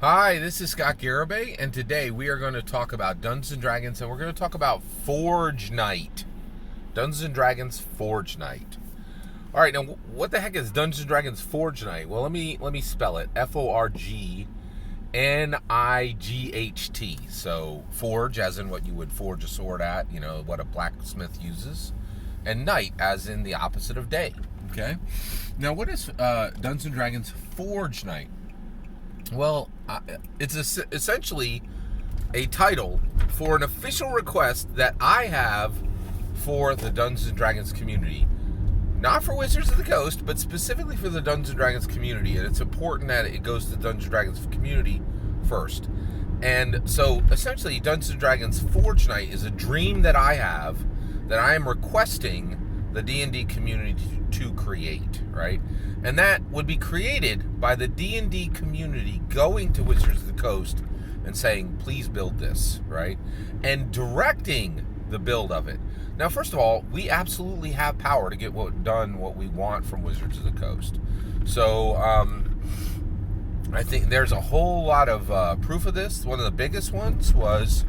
Hi, this is Scott Garibay, and today we are going to talk about Dungeons & Dragons, and we're going to talk about Forge Night. Dungeons & Dragons Forge Night. All right, now what the heck is Dungeons & Dragons Forge Night? Well, let me spell it. Forgnight. So forge, as in what you would forge a sword at, what a blacksmith uses, and night, as in the opposite of day. Okay. Now, what is Dungeons & Dragons Forge Night? Well, it's essentially a title for an official request that I have for the Dungeons & Dragons community. Not for Wizards of the Coast, but specifically for the Dungeons & Dragons community. And it's important that it goes to the Dungeons & Dragons community first. And so, essentially, Dungeons & Dragons Forge Night is a dream that I have that I am requesting the D&D community to create, right? And that would be created by the D&D community going to Wizards of the Coast and saying, please build this, right? And directing the build of it. Now, first of all, we absolutely have power to get what we want from Wizards of the Coast. So, I think there's a whole lot of proof of this. One of the biggest ones was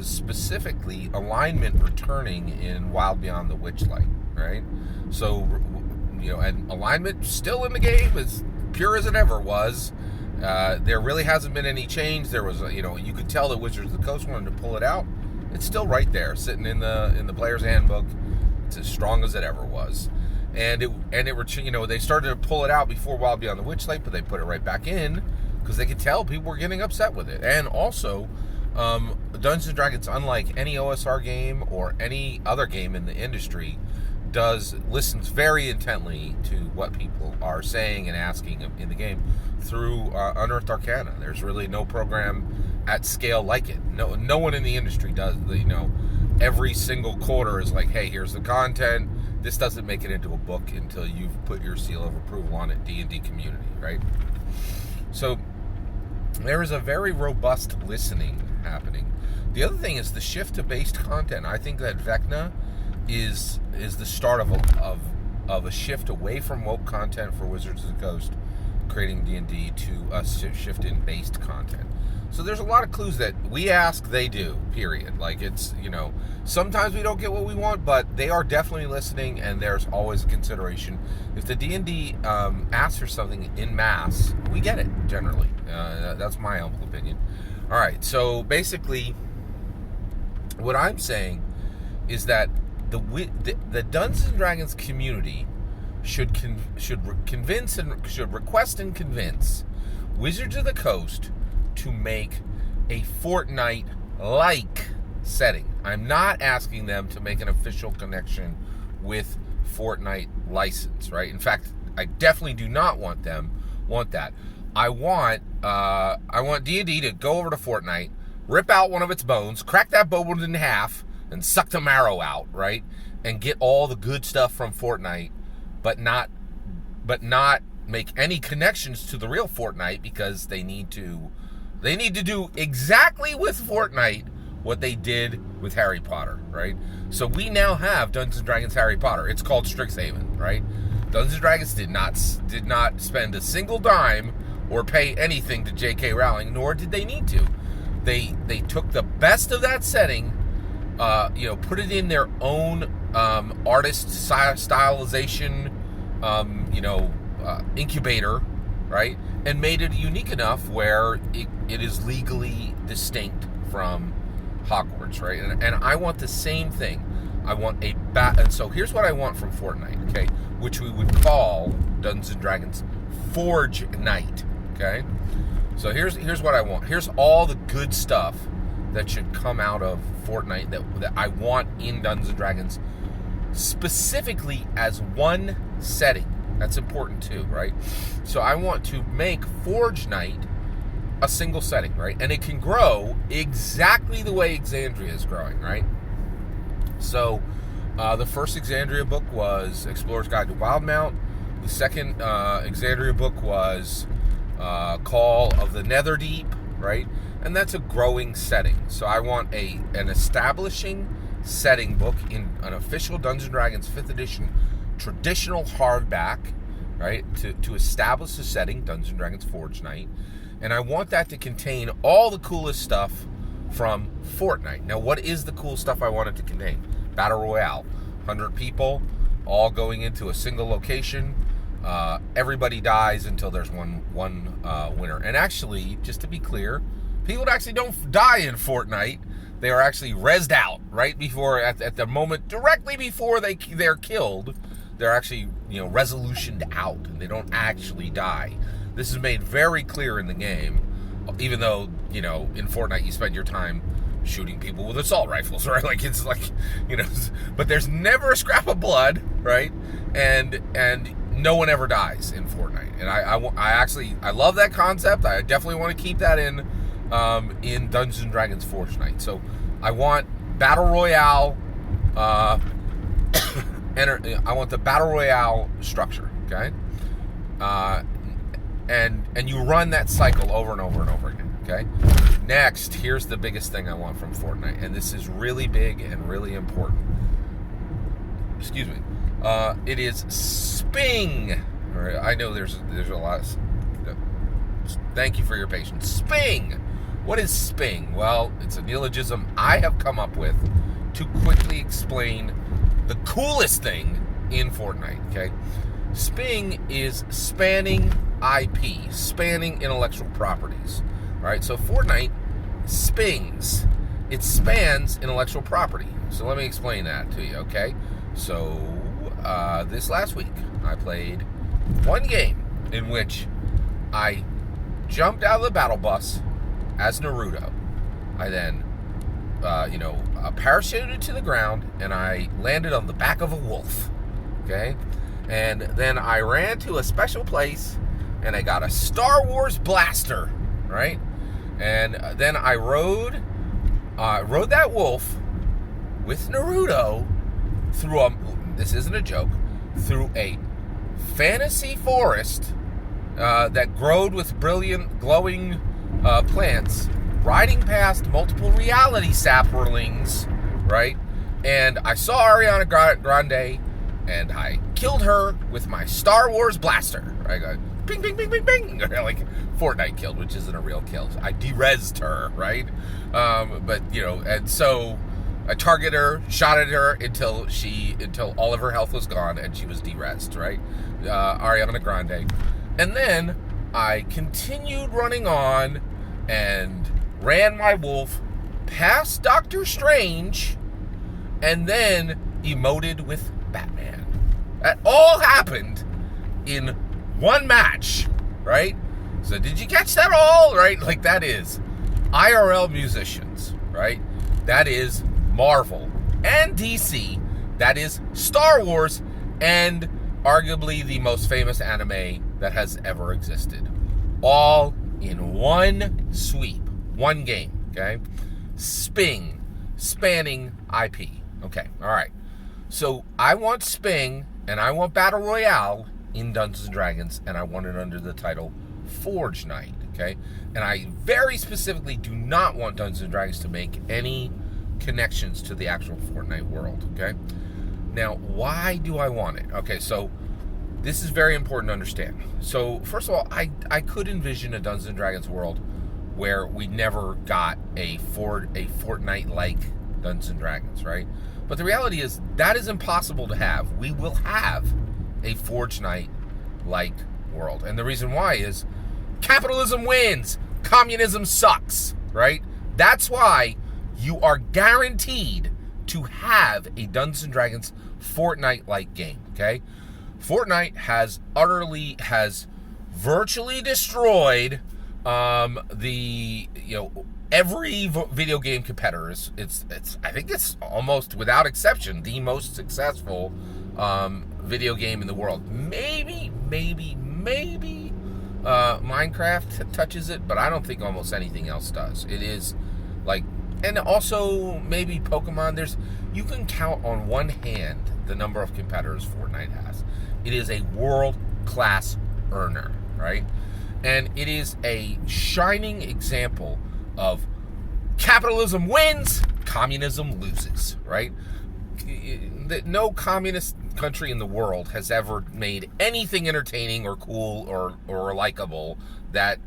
specifically alignment returning in Wild Beyond the Witchlight, right? So, and alignment still in the game, as pure as it ever was. There really hasn't been any change. There was, you could tell that Wizards of the Coast wanted to pull it out. It's still right there, sitting in the Player's Handbook. It's as strong as it ever was. And they started to pull it out before Wild Beyond the Witchlight, but they put it right back in because they could tell people were getting upset with it. And also, Dungeons & Dragons, unlike any OSR game or any other game in the industry, listens very intently to what people are saying and asking in the game through Unearthed Arcana. There's really no program at scale like it. No one in the industry does. Every single quarter is like, hey, here's the content. This doesn't make it into a book until you've put your seal of approval on it, D&D community, right? So there is a very robust listening happening. The other thing is the shift to based content. I think that Vecna is the start of a shift away from woke content for Wizards of the Coast, creating D&D, to a shift in based content. So there's a lot of clues that we ask, they do, period. Like, it's, sometimes we don't get what we want, but they are definitely listening, and there's always a consideration. If the D&D asks for something in mass, we get it, generally. That's my humble opinion. All right, so basically, what I'm saying is that the Dungeons & Dragons community should request and convince Wizards of the Coast to make a Fortnite-like setting. I'm not asking them to make an official connection with Fortnite license, right? In fact, I definitely do not want that. I want D&D to go over to Fortnite, rip out one of its bones, crack that bone in half, and suck the marrow out, right? And get all the good stuff from Fortnite, but not make any connections to the real Fortnite, because they need to do exactly with Fortnite what they did with Harry Potter, right? So we now have Dungeons & Dragons Harry Potter. It's called Strixhaven, right? Dungeons & Dragons did not spend a single dime or pay anything to J.K. Rowling, nor did they need to. They took the best of that setting, put it in their own artist stylization, incubator, right? And made it unique enough where it is legally distinct from Hogwarts, right? And I want the same thing. I want and so here's what I want from Fortnite, okay? Which we would call Dungeons & Dragons Forge Night, okay? So here's what I want. Here's all the good stuff that should come out of Fortnite that I want in Dungeons & Dragons, specifically as one setting. That's important too, right? So I want to make Forge Night a single setting, right? And it can grow exactly the way Exandria is growing, right? So the first Exandria book was Explorer's Guide to Wildmount. The second Exandria book was Call of the Netherdeep, right? And that's a growing setting. So I want an establishing setting book in an official Dungeons & Dragons 5th edition traditional hardback right? To establish the setting, Dungeons & Dragons Forge Night. And I want that to contain all the coolest stuff from Fortnite. Now, what is the cool stuff I want it to contain? Battle Royale. 100 people, all going into a single location. Everybody dies until there's one winner. And actually, just to be clear, people actually don't die in Fortnite. They are actually rezzed out right before, at the moment, directly before they're killed. They're actually, resolutioned out, and they don't actually die. This is made very clear in the game, even though, in Fortnite you spend your time shooting people with assault rifles, right? Like, it's like, but there's never a scrap of blood, right? And no one ever dies in Fortnite. And I love that concept. I definitely want to keep that in Dungeons & Dragons Forge Night. So I want Battle Royale, I want the Battle Royale structure, okay? And you run that cycle over and over and over again, okay? Next, here's the biggest thing I want from Fortnite, and this is really big and really important. Excuse me. It is Sping. All right, I know there's a lot of... Thank you for your patience. Sping! What is Sping? Well, it's a neologism I have come up with to quickly explain the coolest thing in Fortnite, okay? Sping is spanning IP, spanning intellectual properties, right? So Fortnite spings. It spans intellectual property. So let me explain that to you, okay? So this last week, I played one game in which I jumped out of the battle bus as Naruto. I then, parachuted to the ground, and I landed on the back of a wolf, okay? And then I ran to a special place, and I got a Star Wars blaster, right? And then I rode that wolf with Naruto through this isn't a joke, through a fantasy forest that glowed with brilliant, glowing plants, riding past multiple reality saplings, right? And I saw Ariana Grande, and I killed her with my Star Wars blaster. I got ping, ping, ping, ping, ping, like Fortnite killed, which isn't a real kill. I de-rezzed her, right? And so I targeted her, shot at her until all of her health was gone and she was de-rezzed, right? Ariana Grande. And then I continued running on and ran my wolf past Doctor Strange and then emoted with Batman. That all happened in one match, right? So did you catch that all, right? Like, that is IRL musicians, right? That is Marvel and DC. That is Star Wars and arguably the most famous anime that has ever existed. All in one sweep, one game, okay? Spanning IP. Okay, all right. So I want Sping and I want Battle Royale in Dungeons & Dragons, and I want it under the title Forge Night, okay? And I very specifically do not want Dungeons & Dragons to make any connections to the actual Fortnite world, okay? Now, why do I want it? Okay, so this is very important to understand. So, first of all, I could envision a Dungeons & Dragons world where we never got a Fortnite-like Dungeons & Dragons, right? But the reality is that is impossible to have. We will have a Forge Night-like world. And the reason why is capitalism wins. Communism sucks, right? That's why you are guaranteed to have a Dungeons & Dragons Fortnite-like game, okay? Fortnite has virtually destroyed every video game competitor. It's I think it's almost without exception the most successful video game in the world. Maybe Minecraft touches it, but I don't think almost anything else does. It is like, and also maybe Pokemon. You can count on one hand the number of competitors Fortnite has. It is a world-class earner, right? And it is a shining example of capitalism wins, communism loses, right? No communist country in the world has ever made anything entertaining or cool or likable that,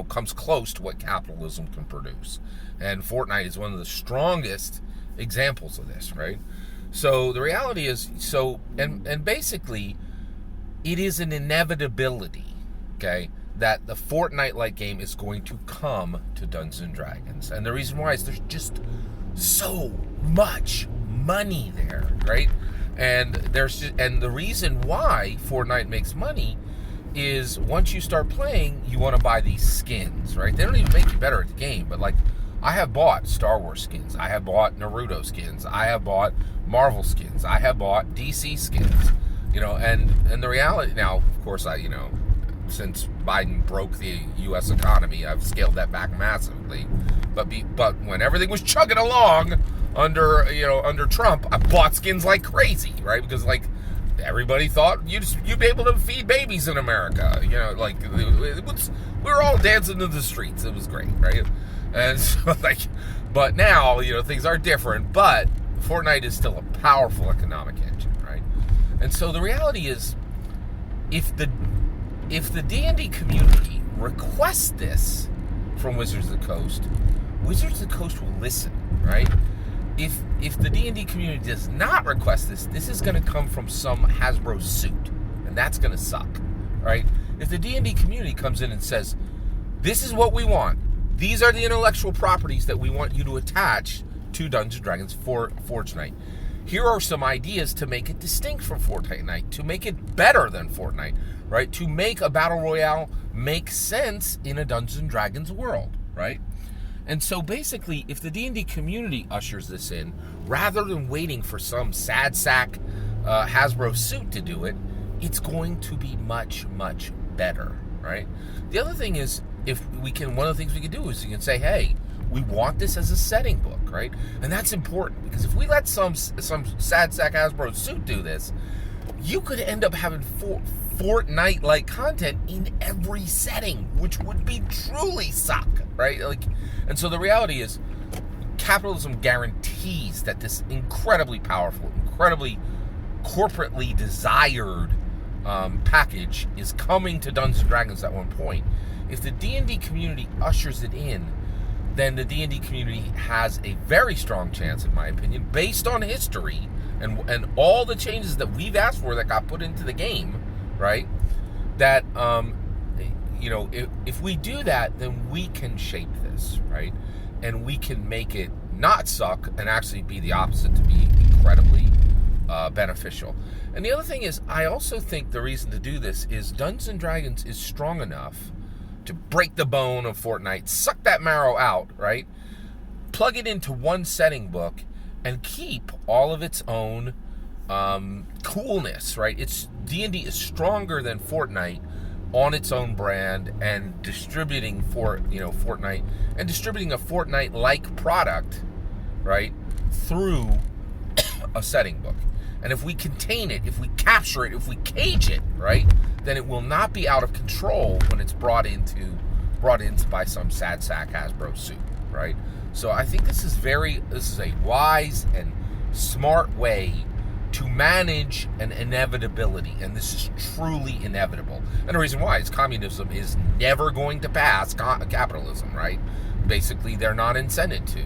comes close to what capitalism can produce. And Fortnite is one of the strongest examples of this, right? So the reality is, and basically, it is an inevitability, okay, that the Fortnite-like game is going to come to Dungeons and Dragons. And the reason why is there's just so much money there, right? And the reason why Fortnite makes money is once you start playing, you want to buy these skins, right? They don't even make you better at the game, but like, I have bought Star Wars skins, I have bought Naruto skins, I have bought Marvel skins, I have bought DC skins, and the reality now, of course, since Biden broke the U.S. economy, I've scaled that back massively. But when everything was chugging along under Trump, I bought skins like crazy, right? Because like everybody thought you'd be able to feed babies in America, we were all dancing in the streets. It was great, right? And so but now things are different. But Fortnite is still a powerful economic engine, right? And so the reality is, if the D&D community requests this from Wizards of the Coast, Wizards of the Coast will listen, right? If the D&D community does not request this is going to come from some Hasbro suit, and that's going to suck, right? If the D&D community comes in and says, this is what we want, these are the intellectual properties that we want you to attach to Dungeons & Dragons for Fortnite. Here are some ideas to make it distinct from Fortnite, to make it better than Fortnite, right? To make a battle royale make sense in a Dungeons & Dragons world, right? And so basically, if the D&D community ushers this in, rather than waiting for some sad sack Hasbro suit to do it, it's going to be much, much better, right? The other thing is, one of the things we can do is you can say, hey, we want this as a setting book, right? And that's important, because if we let some sad sack Hasbro suit do this, you could end up having Fortnite-like content in every setting, which would be truly suck, right? And so the reality is, capitalism guarantees that this incredibly powerful, incredibly corporately desired package is coming to Dungeons & Dragons at one point. If the D&D community ushers it in, then the D&D community has a very strong chance, in my opinion, based on history and all the changes that we've asked for that got put into the game, right? That, if we do that, then we can shape this, right? And we can make it not suck and actually be the opposite, to be incredibly beneficial. And the other thing is, I also think the reason to do this is Dungeons & Dragons is strong enough to break the bone of Fortnite, suck that marrow out, right? Plug it into one setting book and keep all of its own coolness, right? D&D is stronger than Fortnite on its own brand, and distributing Fortnite and distributing a Fortnite-like product, right, through a setting book. And if we contain it, if we capture it, if we cage it, right, then it will not be out of control when it's brought in by some sad sack Hasbro suit, right? So I think this is a wise and smart way to manage an inevitability, and this is truly inevitable. And the reason why is communism is never going to pass capitalism, right? Basically, they're not incented to.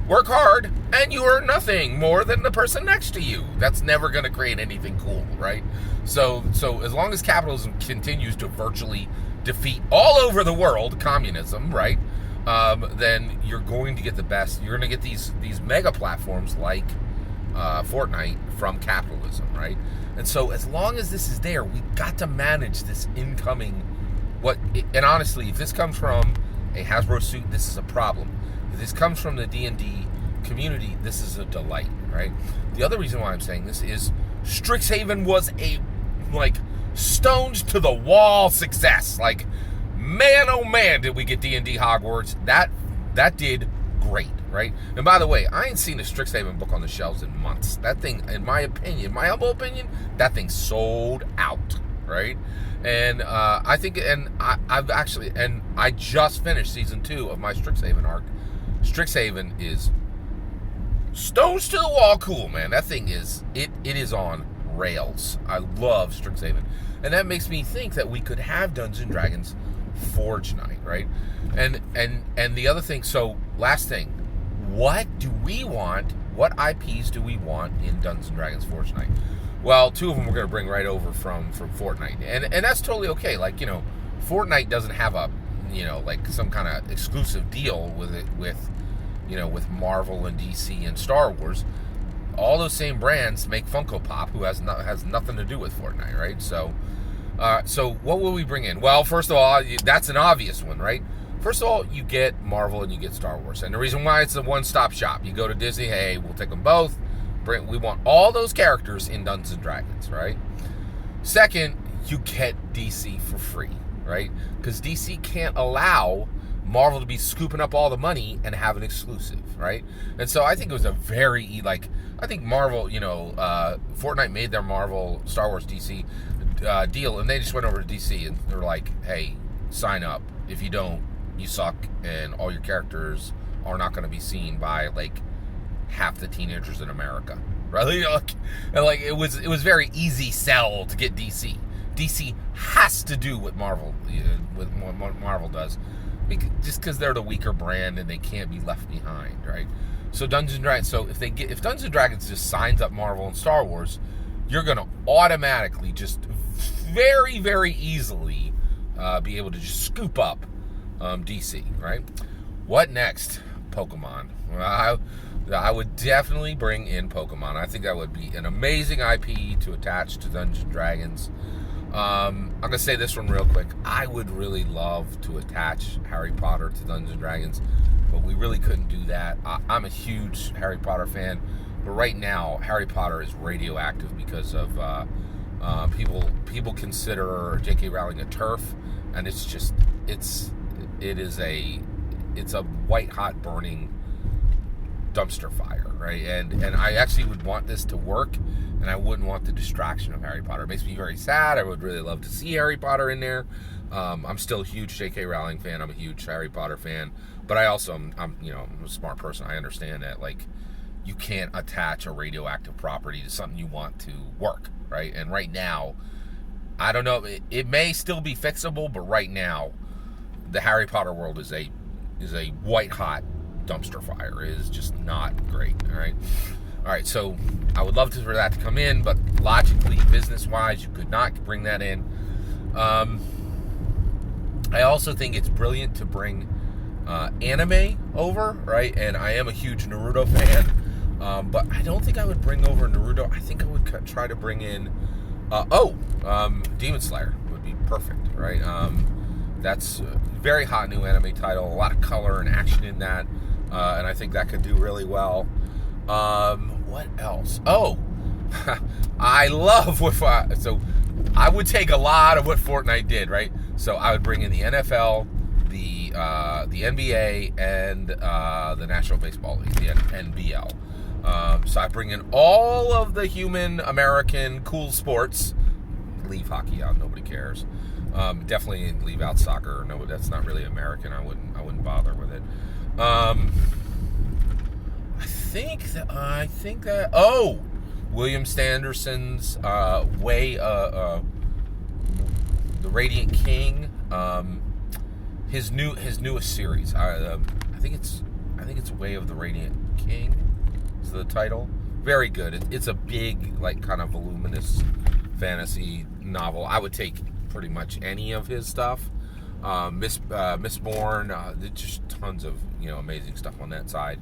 Work hard and you earn nothing more than the person next to you. That's never going to create anything cool, right? So as long as capitalism continues to virtually defeat all over the world communism, right? Then you're going to get the best. You're going to get these mega platforms like Fortnite from capitalism, right? And so as long as this is there, we've got to manage this incoming. And honestly, if this comes from a Hasbro suit, this is a problem. If this comes from the D&D community, this is a delight, right? The other reason why I'm saying this is Strixhaven was a stones to the wall success. Man, oh man, did we get D&D Hogwarts. That did great, right? And by the way, I ain't seen a Strixhaven book on the shelves in months. That thing, in my humble opinion, that thing sold out, right? And I think, and I just finished season 2 of my Strixhaven arc. Strixhaven is stones to the wall cool, man. That thing is, it is on rails. I love Strixhaven. And that makes me think that we could have Dungeons and Dragons Forge Night, right? And the other thing, so last thing, what do we want? What IPs do we want in Dungeons and Dragons Forge Night? Well, two of them we're going to bring right over from Fortnite. And that's totally okay. Like, Fortnite doesn't have a, like some kind of exclusive deal with Marvel and DC and Star Wars. All those same brands make Funko Pop, who has nothing to do with Fortnite, right? So what will we bring in? Well, first of all, that's an obvious one, right? First of all, you get Marvel and you get Star Wars. And the reason why it's a one-stop shop, you go to Disney, hey, we'll take them both. We want all those characters in Dungeons and Dragons, right? Second, you get DC for free, right? Because DC can't allow Marvel to be scooping up all the money and have an exclusive, right? And so I think it was a very, I think Marvel, Fortnite made their Marvel, Star Wars, DC deal, and they just went over to DC and they were like, hey, sign up. If you don't, you suck, and all your characters are not going to be seen by, half the teenagers in America, right? And it was very easy sell to get DC. DC has to do what Marvel does, just because they're the weaker brand and they can't be left behind, right? So Dungeons and Dragons. So if Dungeons and Dragons just signs up Marvel and Star Wars, you're gonna automatically just very, very easily be able to just scoop up DC, right? What next? Pokemon. I would definitely bring in Pokemon. I think that would be an amazing IP to attach to Dungeons and Dragons. I'm going to say this one real quick. I would really love to attach Harry Potter to Dungeons and Dragons, but we really couldn't do that. I'm a huge Harry Potter fan, but right now, Harry Potter is radioactive because of people consider J.K. Rowling a TERF, and it's a white-hot burning dumpster fire, right? And I actually would want this to work, and I wouldn't want the distraction of Harry Potter. It makes me very sad. I would really love to see Harry Potter in there. I'm still a huge J.K. Rowling fan. I'm a huge Harry Potter fan, but I also I'm a smart person. I understand that you can't attach a radioactive property to something you want to work, right? And right now, I don't know. It may still be fixable, but right now, the Harry Potter world is a white hot dumpster fire. It is just not great. All right, so I would love for that to come in, but logically, business-wise, you could not bring that in. I also think it's brilliant to bring anime over, right? And I am a huge Naruto fan, but I don't think I would bring over Naruto. I think I would try to bring in Demon Slayer would be perfect, right? That's a very hot new anime title, a lot of color and action in that, and I think that could do really well. What else? Oh, I love so I would take a lot of what Fortnite did, right? So I would bring in the NFL, the NBA, and the National Baseball League, the NBL. So I bring in all of the human American cool sports. Leave hockey out, nobody cares. Definitely leave out soccer. No, that's not really American. I wouldn't bother with it. I think that William Sanderson's Way, the Radiant King, his newest series. I think it's Way of the Radiant King is the title. Very good. It's a big, kind of voluminous fantasy novel. I would take pretty much any of his stuff. Mistborn, there's just tons of amazing stuff on that side.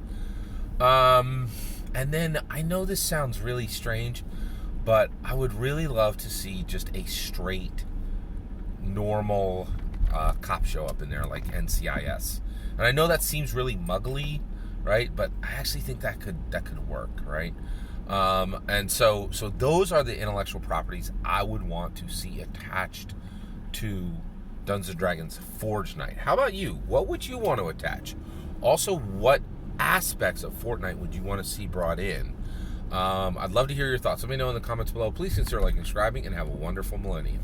And then I know this sounds really strange, but I would really love to see just a straight, normal cop show up in there, like NCIS. And I know that seems really muggly, right? But I actually think that could work, right? And so those are the intellectual properties I would want to see attached to Dungeons and Dragons Forge Night. How about you? What would you want to attach? Also, what aspects of Fortnite would you want to see brought in? I'd love to hear your thoughts. Let me know in the comments below. Please consider liking and subscribing, and have a wonderful millennium.